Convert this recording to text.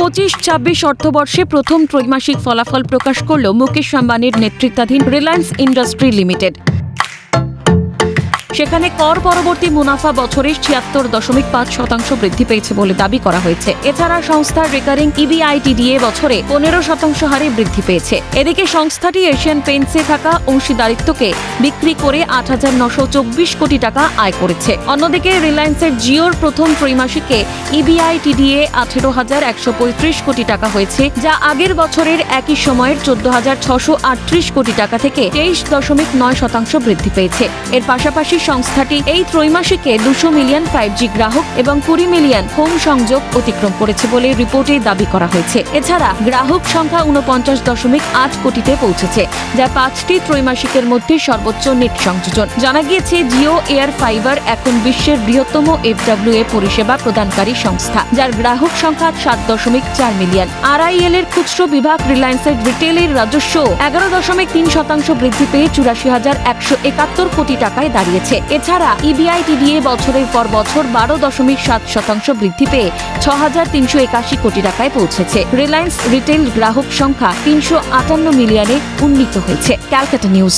২৫-২৬ অর্থবর্ষে প্রথম ত্রৈমাসিক ফলাফল প্রকাশ করল মুকেশ আম্বানির নেতৃত্বাধীন রিলায়েন্স ইন্ডাস্ট্রি লিমিটেড। সেখানে কর পরবর্তী মুনাফা বছরের ৭৬.৫% বৃদ্ধি পেয়েছে বলে দাবি করা হয়েছে। এছাড়া সংস্থার রেকারিং ইবিআইটিডিএ বছরে 15% হারে বৃদ্ধি পেয়েছে। এদিকে সংস্থাটি এশিয়ান পেইন্টসে থাকা অংশীদারিত্বকে বিক্রি করে ৮,৯২৪ কোটি টাকা আয় করেছে। অন্যদিকে রিলায়েন্সের জিওর প্রথম ত্রৈমাসিকে ইবিআইটিডিএ ১৮,১৩৫ কোটি টাকা হয়েছে, যা আগের বছরের একই সময়ের ১৪,৬৩৮ কোটি টাকা থেকে ২৩.৯% বৃদ্ধি পেয়েছে। এর পাশাপাশি সংস্থাটি এই ত্রৈমাসিকে ২০০ মিলিয়ন 5G গ্রাহক এবং ২০ মিলিয়ন হোম সংযোগ অতিক্রম করেছে বলে রিপোর্টে দাবি করা হয়েছে। এছাড়া গ্রাহক সংখ্যা ৪৯.৮ কোটিতে পৌঁছেছে, যা ৫টি ত্রৈমাসিকের মধ্যে সর্বোচ্চ নেট সংযোজন। জানা গিয়েছে, জিও এয়ার ফাইবার এখন বিশ্বের বৃহত্তম FWA পরিষেবা প্রদানকারী সংস্থা, যার গ্রাহক সংখ্যা ৭.৪ মিলিয়ন। RIL এর খুচরো বিভাগ রিলায়েন্সের রিটেলের রাজস্ব ১১.৩% বৃদ্ধি পেয়ে ৮৪,১৭১ কোটি টাকায় দাঁড়িয়েছে। এছাড়া ইবিআইটিডিএ বছরের পর বছর ১২.৭% বৃদ্ধি পেয়ে ৬,৩৮১ কোটি টাকায় পৌঁছেছে। রিলায়েন্স রিটেল গ্রাহক সংখ্যা ৩৫৮ মিলিয়নে উন্নীত হয়েছে। ক্যালকাটা নিউজ।